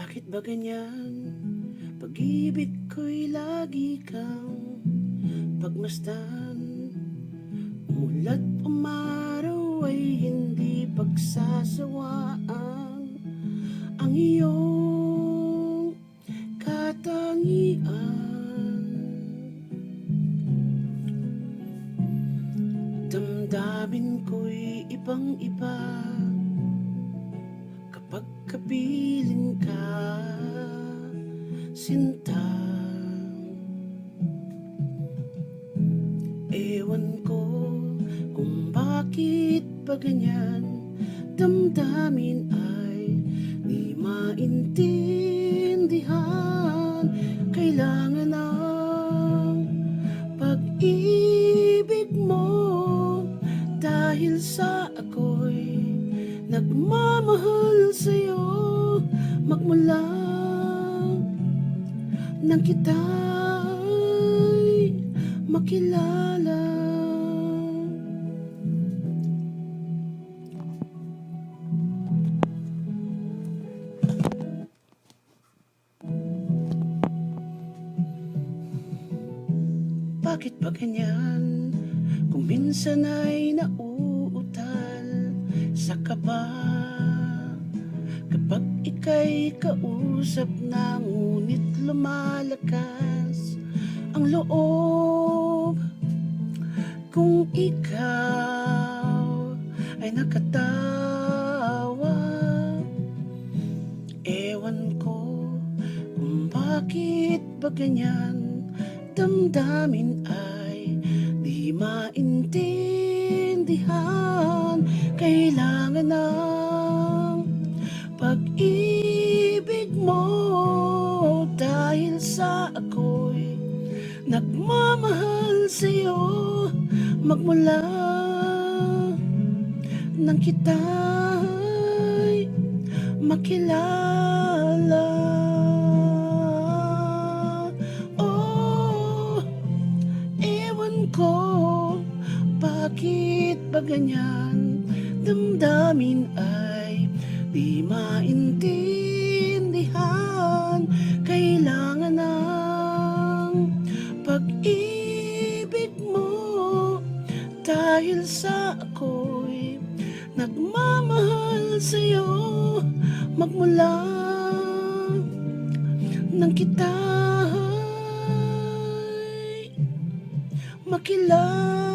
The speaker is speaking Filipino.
Bakit ba ganyan? Pag-ibig ko'y lagi kang pagmasdan. Umulat umaraw ay hindi pagsasawaan ang iyong katangian. Damdamin ko'y ibang-iba kapag kapiling ka, sinta. Ewan ko kung bakit ba ganyan, damdamin ay di maintindihan. Kailangan ng pag-ibig mo dahil sa ako'y nagmamahal sa'yo magmula nang kita'y makilala. Bakit ba ganyan? Kung minsan ay nauutal sa kaba, kapag ika'y kausap na ngunit lumalakas ang loob. Kung ikaw ay nakatawa, ewan ko kung bakit ba ganyan, damdamin ay di maintindihan. Kailangan ng pag-ibig mo dahil sa ako'y nagmamahal sa'yo magmula nang kita'y makilala. Oh, ewan ko bakit ba ganyan, damdamin ay di maintindihan. Kailangan ng pag-ibig mo dahil sa ako'y nagmamahal sa'yo magmula nang kita'y makilala.